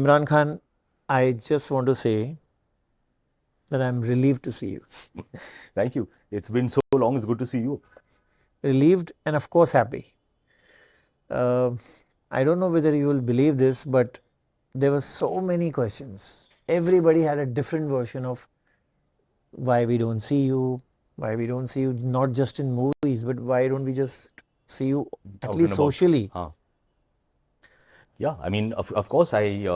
Imran Khan, I just want to say that I'm relieved to see you. Thank you. It's been so long. It's good to see you. Relieved and, of course, happy. Uh, I don't know whether you will believe this, but there were so many questions. Everybody had a different version of why we don't see you, why we don't see you not just in movies, but why don't we just see you at Out and least about. socially? Huh. Yeah, I mean, of course, I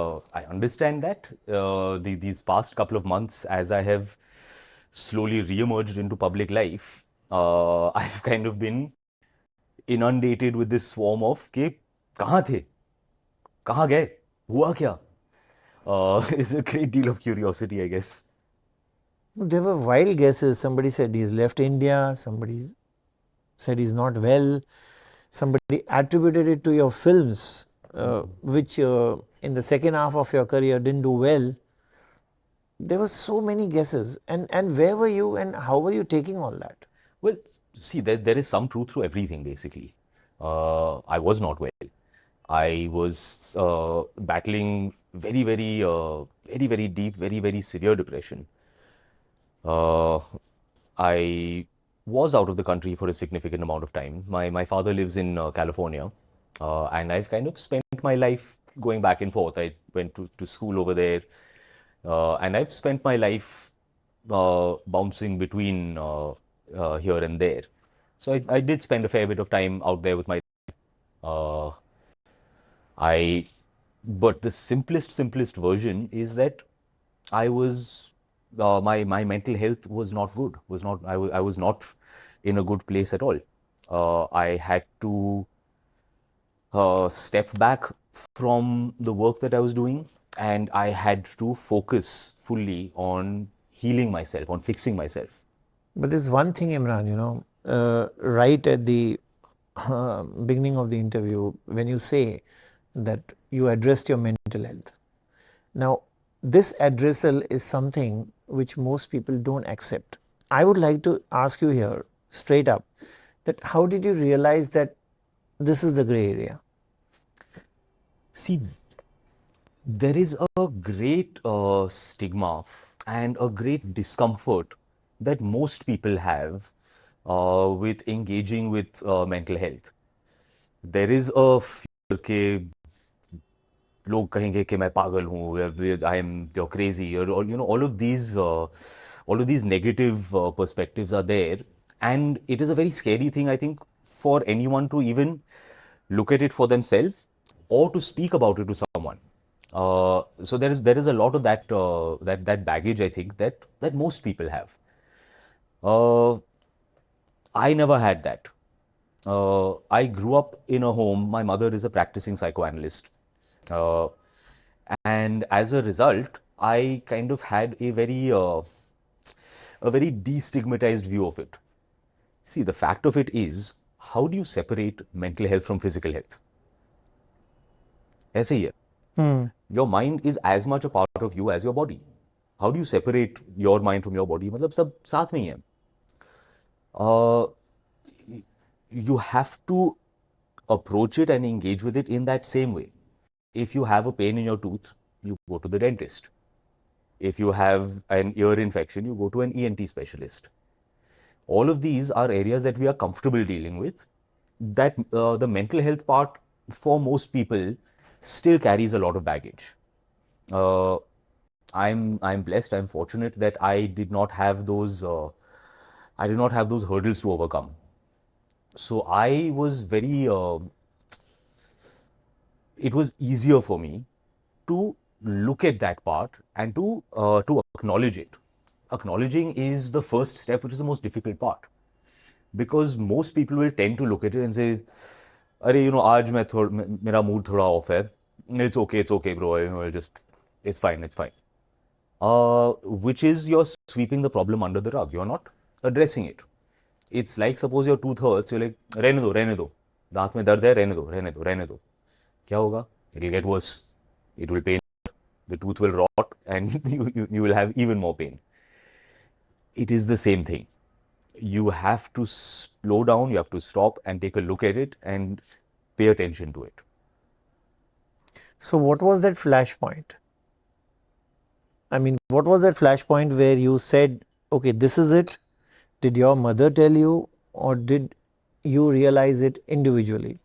understand that. These past couple of months, as I have slowly re-emerged into public life, I've kind of been inundated with this swarm of कि कहाँ थे, कहाँ गए, हुआ क्या? It's a great deal of curiosity, I guess. There were wild guesses. Somebody said he's left India, somebody said he's not well, somebody attributed it to your films, which in the second half of your career didn't do well. There were so many guesses. And where were you and how were you taking all that? Well, see, there is some truth to everything, basically. I was not well. I was battling very deep, very severe depression. Uh, I was out of the country for a significant amount of time. My father lives in California, and I've kind of spent my life going back and forth. I went to school over there, and I've spent my life bouncing between here and there. So I did spend a fair bit of time out there with my. Uh, I, but the simplest version is that I was my mental health was not good. I was not in a good place at all. I had to step back from the work that I was doing, and I had to focus fully on healing myself, on fixing myself. But there's one thing, Imran, right at the beginning of the interview, when you say that you addressed your mental health. Now, this addressal is something which most people don't accept. I would like to ask you here, straight up, that how did you realize that this is the gray area? See, there is a great stigma and a great discomfort that most people have with engaging with mental health. There is a fear कि लोग कहेंगे कि मैं पागल हूँ, I am you're crazy, or all of these negative perspectives are there, and it is a very scary thing, I think, for anyone to even look at it for themselves or to speak about it to someone. So there is a lot of that baggage, I think, that most people have. Uh, I never had that. I grew up in a home. My mother is a practicing psychoanalyst. Uh, and as a result, I kind of had a very destigmatized view of it. See, the fact of it is, how do you separate mental health from physical health? ऐसे ही है. Your mind is as much a part of you as your body. How do you separate your mind from your body? मतलब सब साथ में ही है. Uh, you have to approach it and engage with it in that same way. If you have a pain in your tooth, you go to the dentist. If you have an ear infection, you go to an ENT specialist. All of these are areas that we are comfortable dealing with. That the mental health part for most people still carries a lot of baggage. Uh, I'm blessed. I'm fortunate that I did not have those. I did not have those hurdles to overcome. So I was very. It was easier for me to look at that part and to acknowledge it. Acknowledging is the first step, which is the most difficult part, because most people will tend to look at it and say, "अरे, आज मेरा mood थोड़ा off है. It's okay, bro. It's fine, it's fine." Which is you're sweeping the problem under the rug. You're not addressing it. It's like suppose your tooth hurts, you're like, रहने दो. दांत में दर्द है, रहने दो. क्या होगा? It'll get worse. It will pain. The tooth will rot, and you will have even more pain. It is the same thing. You have to slow down, you have to stop and take a look at it and pay attention to it. So what was that flashpoint? I mean, what was that flashpoint where you said, okay, this is it? Did your mother tell you, or did you realize it individually?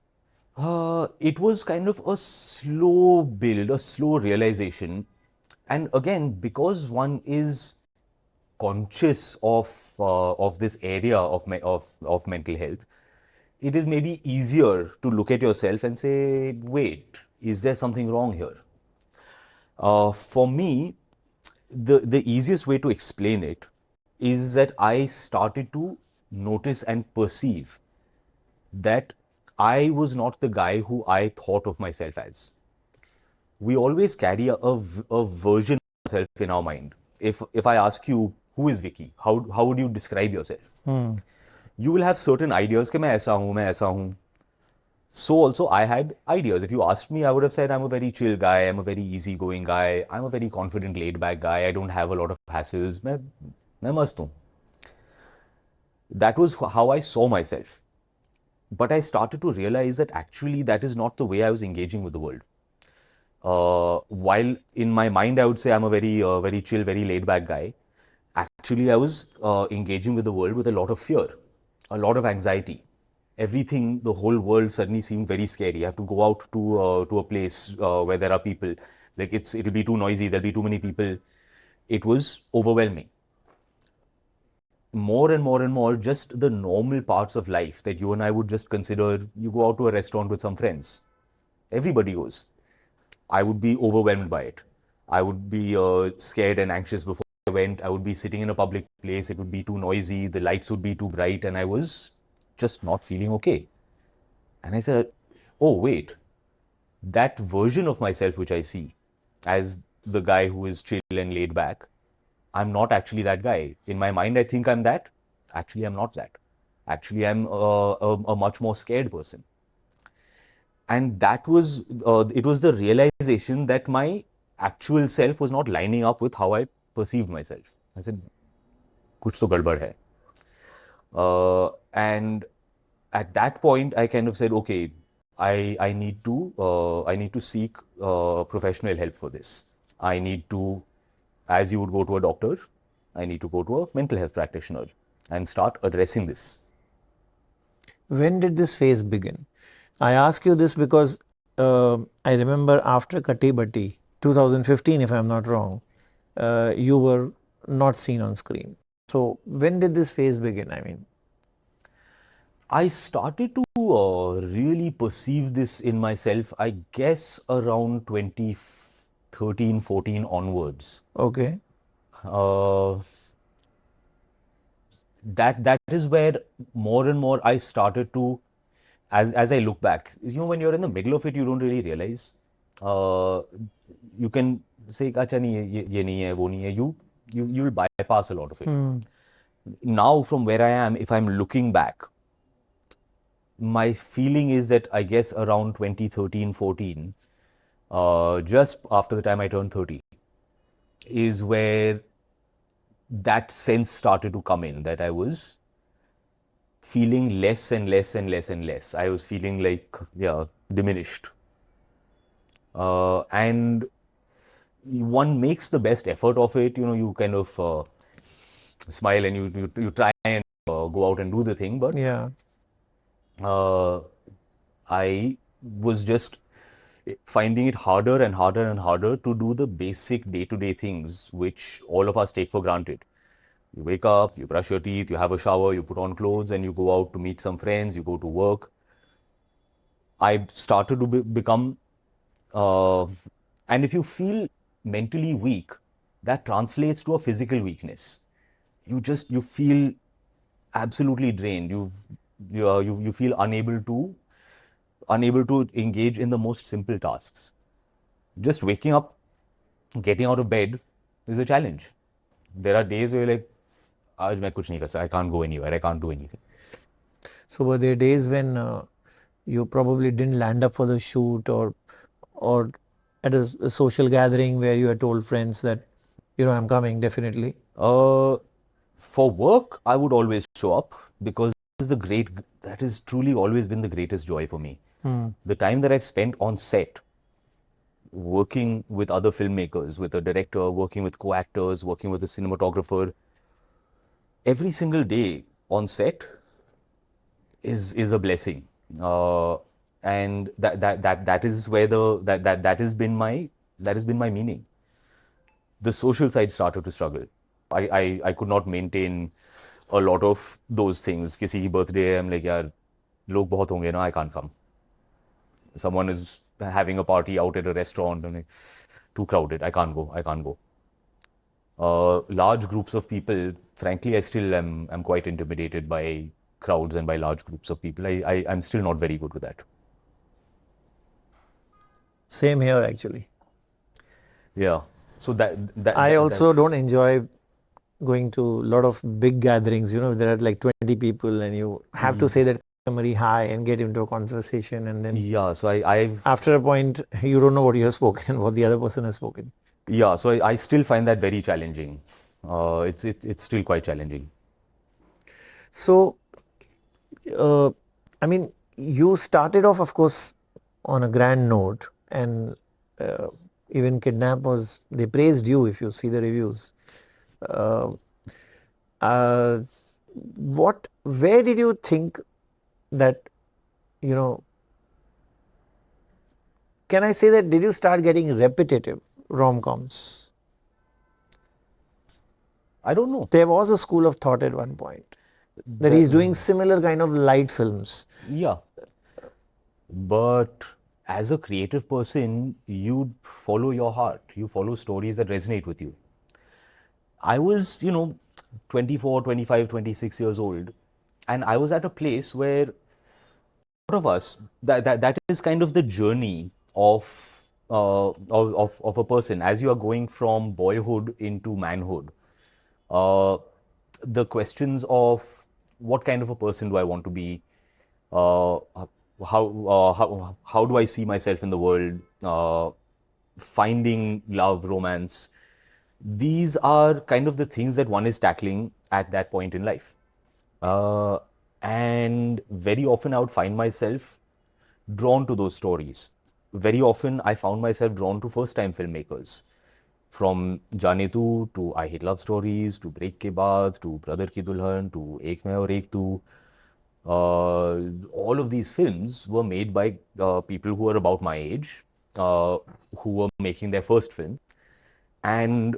It was kind of a slow build, a slow realization. And again, because one is conscious of this area of mental health, it is maybe easier to look at yourself and say, wait, is there something wrong here? For me, the easiest way to explain it is that I started to notice and perceive that I was not the guy who I thought of myself as. We always carry a version of ourselves in our mind. If I ask you, who is Vicky? How would you describe yourself? You will have certain ideas कि मैं ऐसा हूँ, मैं ऐसा हूँ. So also I had ideas. If you asked me, I would have said I'm a very chill guy, I'm a very easygoing guy, I'm a very confident, laid back guy, I don't have a lot of hassles. मैं मस्त हूँ. That was how I saw myself. But I started to realize that actually that is not the way I was engaging with the world. While in my mind I would say I'm a very chill, very laid back guy, actually I was engaging with the world with a lot of fear, a lot of anxiety. Everything, the whole world suddenly seemed very scary. I have to go out to a place where there are people. Like it'll be too noisy. There'll be too many people. It was overwhelming. More and more and more, just the normal parts of life that you and I would just consider. You go out to a restaurant with some friends. Everybody goes. I would be overwhelmed by it. I would be scared and anxious before I went. I would be sitting in a public place. It would be too noisy. The lights would be too bright, and I was just not feeling okay. And I said, oh, wait, that version of myself which I see as the guy who is chill and laid back, I'm not actually that guy. In my mind, I think I'm that. Actually, I'm not that. Actually, I'm a much more scared person. And that was, it was the realization that my actual self was not lining up with how I perceived myself. I said, kuch to gadbad hai. And at that point, I kind of said, okay, I need to seek professional help for this. I need to, as you would go to a doctor, I need to go to a mental health practitioner and start addressing this. When did this phase begin? I ask you this because I remember after Kati Batti, 2015, if I'm not wrong, you were not seen on screen. So when did this phase begin? I mean, I started to really perceive this in myself, I guess around 2013, 14 onwards. okay. Uh, that is where more and more I started to, as I look back, when you're in the middle of it, you don't really realize. You can say, "Acha nahi hai, ye nahi hai, wo nahi hai." You'll bypass a lot of it. Now, from where I am, if I'm looking back, my feeling is that I guess around 2013, 14, just after the time I turned 30, is where that sense started to come in, that I was feeling less and less and less and less. I was feeling like, diminished. And one makes the best effort of it. You kind of smile and you try and go out and do the thing. But Yeah. I was just finding it harder and harder and harder to do the basic day-to-day things which all of us take for granted. You wake up, you brush your teeth, you have a shower, you put on clothes, and you go out to meet some friends, you go to work. I started to become, and if you feel mentally weak, that translates to a physical weakness. You feel absolutely drained. You feel unable to engage in the most simple tasks. Just waking up, getting out of bed is a challenge. There are days where you're like, आज मैं कुछ नहीं कर सकता, I can't go anywhere, I can't do anything. So were there days when you probably didn't land up for the shoot, or at a social gathering where you had told friends that, I'm coming definitely? For work, I would always show up because that has truly always been the greatest joy for me. The time that I've spent on set, working with other filmmakers, with a director, working with co-actors, working with a cinematographer, every single day on set is a blessing. And that is where that has been my meaning. The social side started to struggle. I could not maintain a lot of those things. किसी की birthday है, I'm like यार लोग बहुत होंगे ना, I can't come. Someone is having a party out at a restaurant, and like, too crowded, I can't go, I can't go. Large groups of people, frankly, I still am quite intimidated by crowds and by large groups of people. I'm still not very good with that. Same here, actually. Yeah. So I also don't enjoy going to a lot of big gatherings. There are like 20 people, and you have to say that customary hi and get into a conversation, and then yeah. So I've after a point, you don't know what you have spoken and what the other person has spoken. yeah. So I still find that very challenging. It's still quite challenging. So, I mean, you started off, of course, on a grand note, and even Kidnap they praised you if you see the reviews. Where did you think that, can I say that, did you start getting repetitive rom-coms? I don't know. There was a school of thought at one point that he's doing similar kind of light films. Yeah. But as a creative person, you follow your heart. You follow stories that resonate with you. I was, 24, 25, 26 years old, and I was at a place where a lot of us, that is kind of the journey of a person as you are going from boyhood into manhood. The questions of what kind of a person do I want to be? Uh, how do I see myself in the world? Finding love, romance. These are kind of the things that one is tackling at that point in life. And very often I would find myself drawn to those stories. Very often I found myself drawn to first-time filmmakers. From Jaane to I Hate Love Stories, to Break Ke Baad, to Brother Ki Dulhan, to Ek Main Aur Ek Tu. All of these films were made by people who were about my age, who were making their first film. And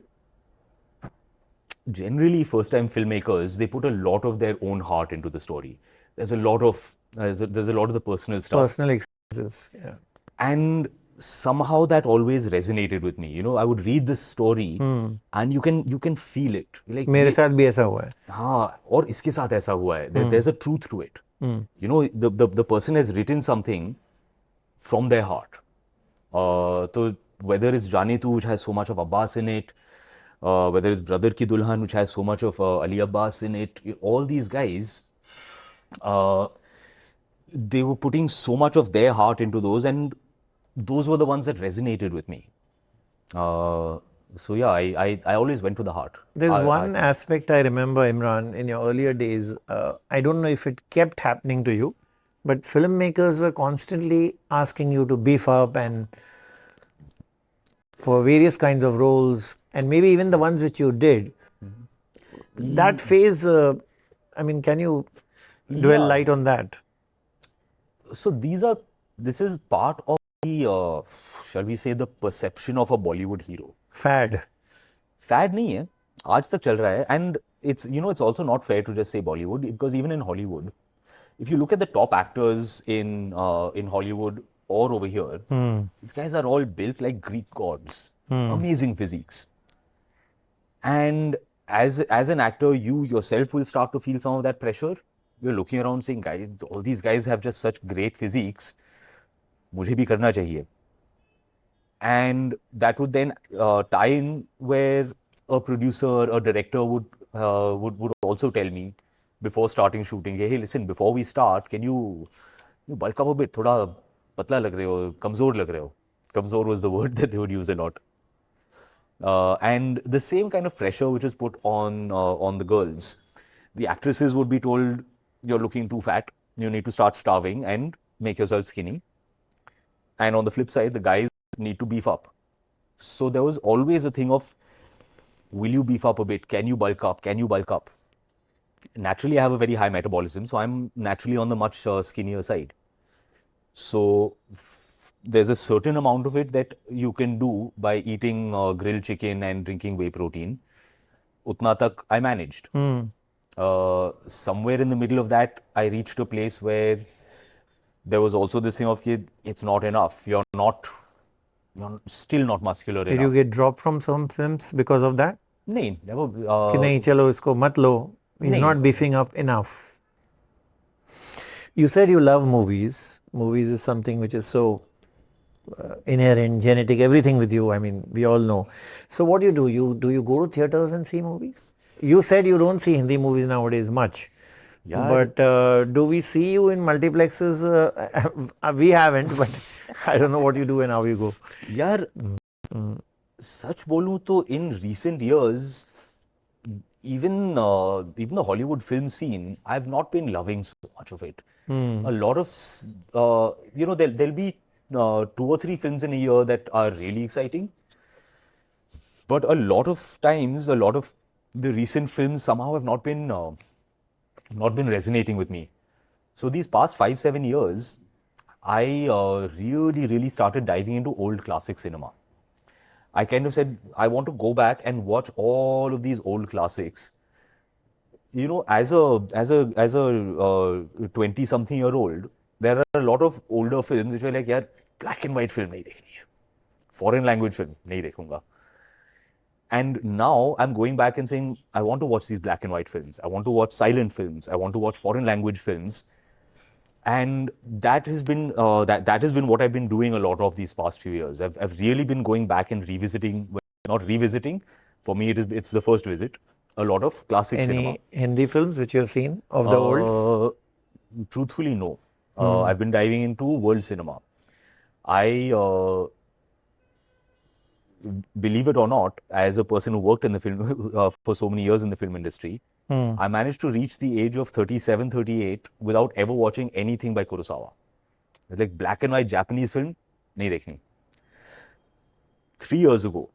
generally, first-time filmmakers, they put a lot of their own heart into the story. There's a lot of the personal stuff. Personal experiences, yeah. And somehow that always resonated with me. I would read this story and you can feel it. Like, मेरे साथ भी ऐसा हुआ है. हाँ, और इसके साथ ऐसा हुआ है. There's a truth to it. The person has written something from their heart. So whether it's Jaane Tu, which has so much of Abbas in it, whether it's Brother Ki Dulhan, which has so much of Ali Abbas in it, all these guys, they were putting so much of their heart into those, and those were the ones that resonated with me. So yeah, I always went to the heart. There's one aspect I remember, Imran, in your earlier days. I don't know if it kept happening to you, but filmmakers were constantly asking you to beef up and for various kinds of roles, and maybe even the ones which you did. That phase, can you dwell light on that? So this is part of the, shall we say, the perception of a Bollywood hero. Fad नहीं है, आज तक चल रहा है, and it's also not fair to just say Bollywood, because even in Hollywood, if you look at the top actors in Hollywood or over here, these guys are all built like Greek gods, amazing physiques. And as an actor, you yourself will start to feel some of that pressure. You're looking around saying, guys, all these guys have just such great physiques. मुझे भी करना चाहिए. And that would then tie in where a producer, a director would also tell me before starting shooting, hey, listen, before we start, can you bulk up a bit? थोड़ा पतला लग रहे हो, कमजोर लग रहे हो. Kamzor was the word that they would use a lot. And the same kind of pressure which is put on the girls. The actresses would be told, you're looking too fat, you need to start starving and make yourself skinny. And on the flip side, the guys need to beef up. So there was always a thing of, will you beef up a bit? Can you bulk up? Can you bulk up? Naturally, I have a very high metabolism, so I'm naturally on the much skinnier side. So there's a certain amount of it that you can do by eating grilled chicken and drinking whey protein. Utna tak I managed. Somewhere in the middle of that, I reached a place where there was also this thing of, it's not enough. You're still not muscular Did enough. you get dropped from some films because of that? नहीं, never. कि नहीं चलो इसको मत लो. He's नहीं. not beefing up enough. You said you love movies. Movies is something which is so inherent, genetic, everything with you. I mean, we all know. So what do? Do you go to theaters and see movies? You said you don't see Hindi movies nowadays much. Yeah. But do we see you in multiplexes? We haven't, but I don't know what you do and how you go. यार, सच बोलूं तो in recent years, even the Hollywood film scene, I've not been loving so much of it. A lot of, there'll be 2 or 3 films in a year that are really exciting. But a lot of times, a lot of the recent films somehow have not been resonating with me. So these past 5-7 years, I really started diving into old classic cinema. I kind of said, I want to go back and watch all of these old classics. You know, as a 20-something-year-old, there are a lot of older films which are like, yaar, black and white film nahi dekhni hai. Foreign language film nahi dekhunga. And now I'm going back and saying, I want to watch these black and white films. I want to watch silent films. I want to watch foreign language films. And that has been that has been what I've been doing a lot of these past few years. I've really been going back and revisiting, not revisiting. For me, it's the first visit. A lot of classic cinema. Any Hindi films which you have seen of the old? Truthfully, no. I've been diving into world cinema. I believe it or not, as a person who worked in the film for so many years in the film industry, I managed to reach the age of 37, 38 without ever watching anything by Kurosawa. It's like black and white Japanese film, nahi dekhni. 3 years ago,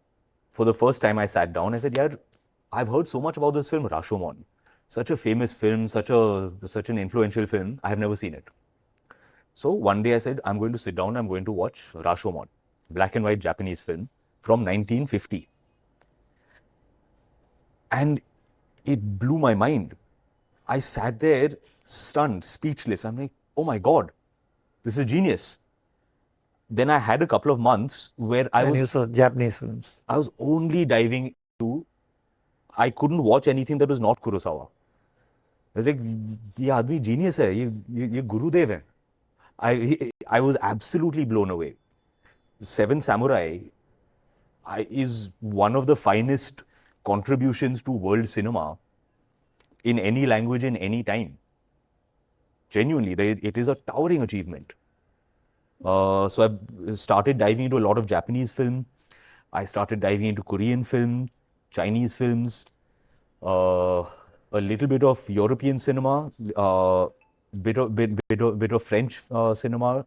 for the first time I sat down, I said, yaar, I've heard so much about this film, Rashomon. Such a famous film, such an influential film, I have never seen it. So one day I said, I'm going to sit down, I'm going to watch Rashomon, black and white Japanese film from 1950. And it blew my mind. I sat there stunned, speechless. I'm like, oh my God, this is genius. Then I had a couple of months where you saw Japanese films. I was only diving into, I couldn't watch anything that was not Kurosawa. I was like, ये आदमी genius है, ये गुरुदेव है. I was absolutely blown away. Seven Samurai is one of the finest contributions to world cinema in any language in any time. Genuinely, it is a towering achievement. So I've started diving into a lot of Japanese film. I started diving into Korean film, Chinese films, a little bit of European cinema, bit of French cinema.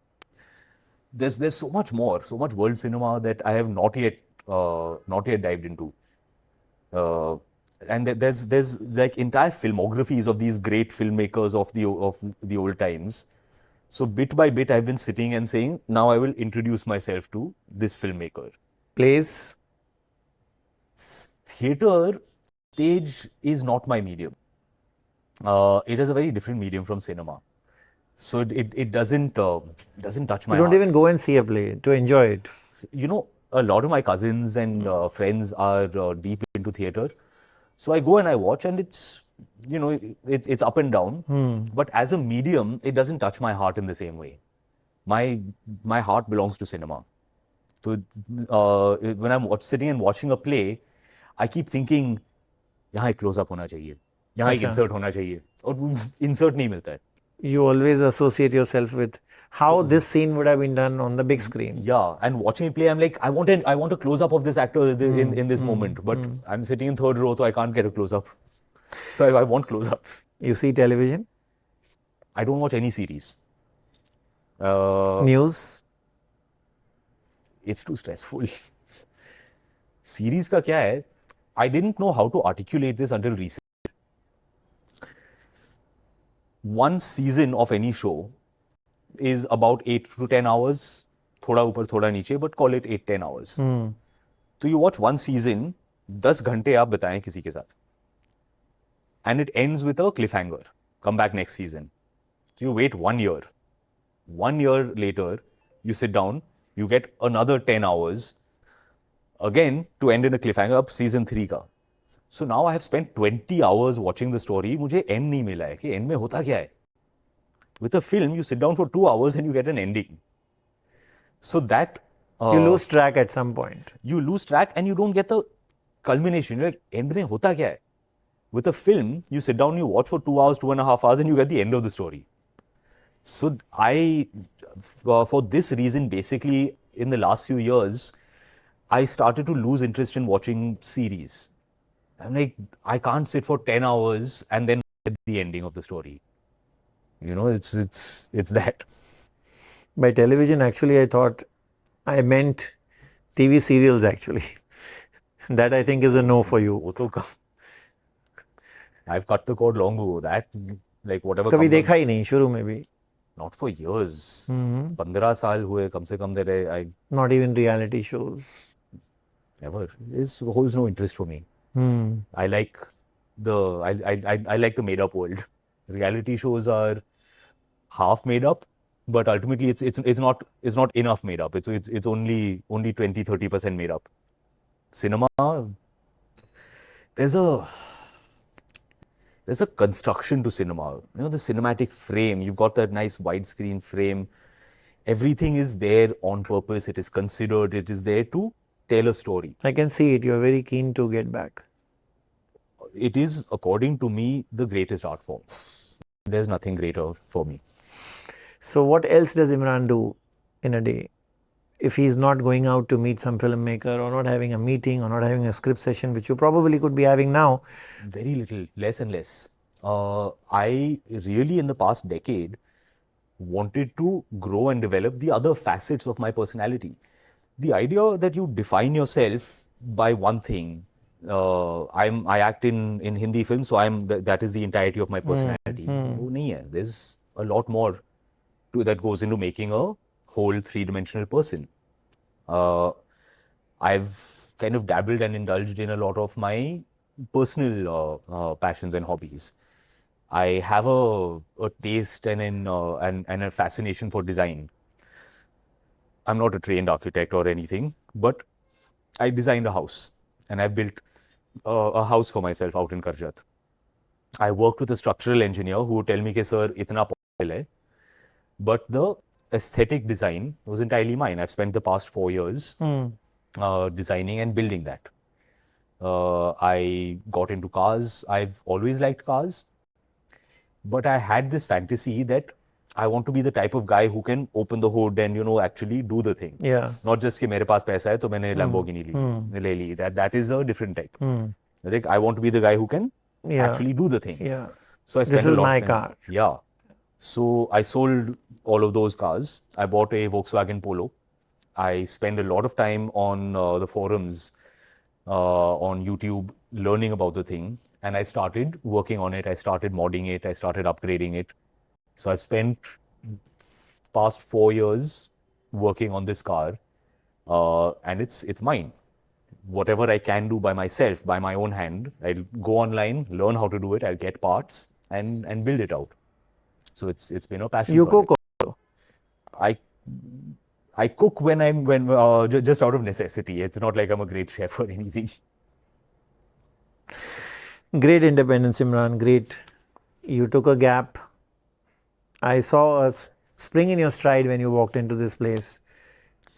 There's so much more, so much world cinema that I have not yet dived into. And there's like entire filmographies of these great filmmakers of the old times. So bit by bit, I've been sitting and saying, now I will introduce myself to this filmmaker. Plays? Theater, stage is not my medium. It is a very different medium from cinema. So it doesn't touch my You don't heart. even go and see a play to enjoy it. You know, a lot of my cousins and friends are deep into theater. So I go and I watch, and it's up and down. But as a medium, it doesn't touch my heart in the same way. My heart belongs to cinema. So when I'm sitting and watching a play, I keep thinking, यहाँ एक close up होना चाहिए, यहाँ एक insert होना चाहिए, और insert नहीं मिलता है. You always associate yourself with how this scene would have been done on the big screen. Yeah, and watching a play, I'm like, I want a close up of this actor in this moment, but I'm sitting in third row, so I can't get a close up. So I want close ups. You see television? I don't watch any series. News? it's too stressful. Series का क्या है? I didn't know how to articulate this until recently. One season of any show is about 8 to 10 hours. थोड़ा ऊपर थोड़ा नीचे, but call it 8-10 hours. So you watch one season, 10 घंटे आप बताएं किसी के साथ. And it ends with a cliffhanger. Come back next season. So you wait 1 year. 1 year later, you sit down, you get another 10 hours again to end in a cliffhanger up season 3 का. So now I have spent 20 hours watching the story. मुझे end नहीं मिला है कि end में होता क्या है. With a film, you sit down for 2 hours and you get an ending. So that you lose track at some point. You lose track and you don't get the culmination. You're like, end में होता क्या है? With a film, you sit down, you watch for 2 hours, 2.5 hours, and you get the end of the story. So for this reason, basically, in the last few years, I started to lose interest in watching series. I'm like, I can't sit for 10 hours and then get the ending of the story. You know, it's that. By television, actually, I thought I meant TV serials, actually. That I think is a no for you. I've cut the cord long ago. That, like, whatever. कभी देखा ही नहीं शुरू में भी. Not for years. 15 साल हुए कम से कम that I not even reality shows. Never. This holds no interest for me. I like I like the made up world. Reality shows are half made up, but ultimately it's not enough made up. It's only 20-30% made up. Cinema, there's a construction to cinema. You know, the cinematic frame, you've got that nice widescreen frame. Everything is there on purpose. It is considered. It is there to tell a story. I can see it. You're very keen to get back. It is, according to me, the greatest art form. There's nothing greater for me. So what else does Imran do in a day? If he's not going out to meet some filmmaker or not having a meeting or not having a script session, which you probably could be having now. Very little, less and less. I really, in the past decade, wanted to grow and develop the other facets of my personality. The idea that you define yourself by one thing. I act in Hindi films, so that is the entirety of my personality. No, nahi hai. There's a lot more that goes into making a whole three-dimensional person. I've kind of dabbled and indulged in a lot of my personal passions and hobbies. I have a taste and a fascination for design. I'm not a trained architect or anything, but I designed a house and I built a house for myself out in Karjat. I worked with a structural engineer who would tell me, sir, itna possible hai. But the aesthetic design was entirely mine. I've spent the past 4 years designing and building that. I got into cars. I've always liked cars. But I had this fantasy that I want to be the type of guy who can open the hood and, actually do the thing. Yeah. Not just कि मेरे पास पैसा है तो मैंने Lamborghini ले ली. That is a different type. I think I want to be the guy who can actually do the thing. Yeah. So I spent this a is lot my of time. car. Yeah. So I sold all of those cars. I bought a Volkswagen Polo. I spend a lot of time on the forums on YouTube learning about the thing. And I started working on it. I started modding it. I started upgrading it. So I've spent past 4 years working on this car. And it's mine. Whatever I can do by myself, by my own hand, I'll go online, learn how to do it. I'll get parts and build it out. So it's been a passion. You cook also? I cook when just out of necessity. It's not like I'm a great chef or anything. Great independence, Imran. Great. You took a gap. I saw a spring in your stride when you walked into this place.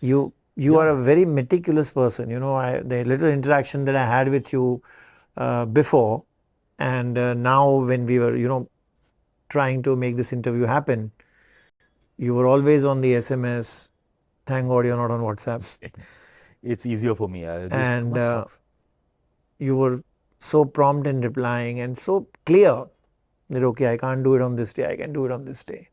You are a very meticulous person. The little interaction that I had with you before and now when we were, trying to make this interview happen, you were always on the SMS. Thank God you're not on WhatsApp. It's easier for me. And you were so prompt in replying and so clear that, okay, I can't do it on this day, I can do it on this day.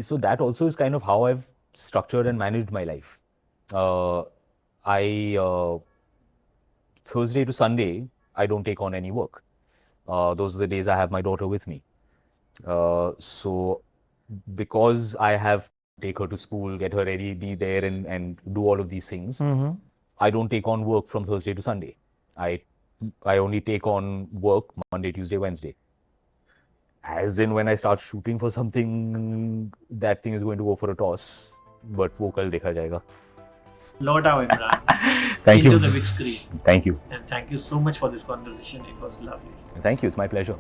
So that also is kind of how I've structured and managed my life. I Thursday to Sunday, I don't take on any work. Those are the days I have my daughter with me. So because I have to take her to school, get her ready, be there and do all of these things, I don't take on work from Thursday to Sunday. I only take on work Monday, Tuesday, Wednesday. As in when I start shooting for something, that thing is going to go for a toss. But वो कल देखा जाएगा. Lord आओ Imran Thank into you. the big screen. Thank you. And thank you so much for this conversation. It was lovely. Thank you. It's my pleasure.